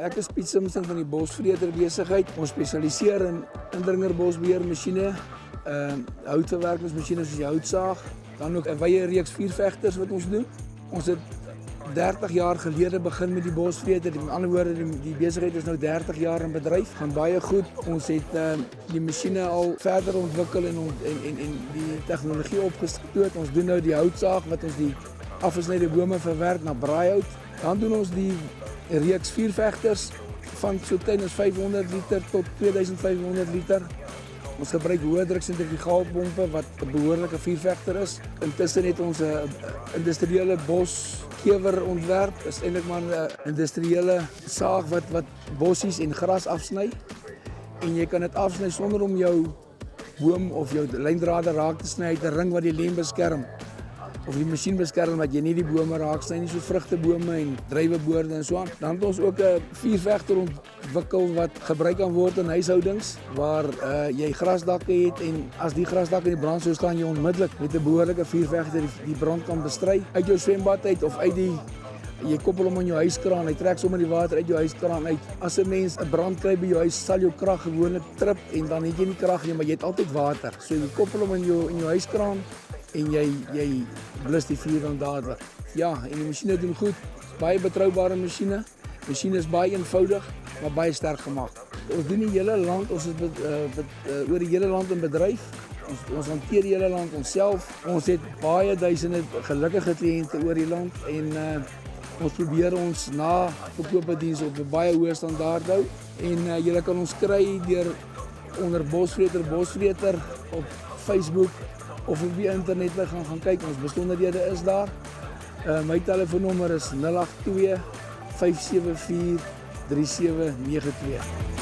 Ek is Piet Simpson van die Bosvreter besigheid. Ons spesialiseer in indringerbosbeheermasjiene, houtverwerkingsmasjiene soos die houtsaag, dan ook 'n wye reeks vuurvegters wat ons doen. Ons het 30 jaar gelede begin met die Bosvreter. Met ander woorde, die besigheid is nou 30 jaar in bedryf. Gaan baie goed. Ons het die masjiene al verder ontwikkel en die tegnologie opgestoot. Ons doen nou die houtsaag wat ons die afgesnyde bome verwerk na braaihout. Dan doen ons die reeks vuurvegters van so klein as 500 liter tot 2500 liter. Ons gebruik hoë druk sentrifugaalpompe wat 'n behoorlike vuurvegter is. Intussen het ons 'n industriële boskewer ontwerp. Dit is eintlik maar 'n industriële saag wat bossies en gras afsny. En jy kan dit afsny sonder om jou boom of jou lyndrade raak te sny uit 'n ring wat die lem beskerm. Of die masjien beskerm dat jy nie die bome raak sny nie, soos vrugtebome en druiweboorde en so aan. Dan het ons ook 'n vuurvegter ontwikkel wat gebruik kan word in huishoudings waar jy grasdakke het en as die grasdakke in die brand sou staan, jy onmiddellik met 'n behoorlike vuurvegter die brand kan bestry. Uit jou swembad uit of uit jy koppel hom aan jou huiskraan, hy trek sommer die water uit jou huiskraan uit. As 'n mens 'n brand kry by jou huis, sal jou krag gewoonlik trip en dan het jy nie krag nie, maar jy het altyd water. So jy koppel hom in jou huiskraan en jy blus die vuur dan dadelik. Ja, en die masjiene doen goed. Baie betroubare masjiene. Masjiene is baie eenvoudig, maar baie sterk gemaak. Ons doen die hele land, ons is oor die hele land in bedryf. Ons hanteer die hele land onsself. Ons het baie duisende gelukkige kliënte oor die land en ons probeer ons verkoopdiens op 'n baie hoë standaard hou. En julle kan ons kry deur onder Bosvreter op Facebook of op die internet gaan kyk. Ons besonderhede is daar. My telefoonnommer is 082 574 3792.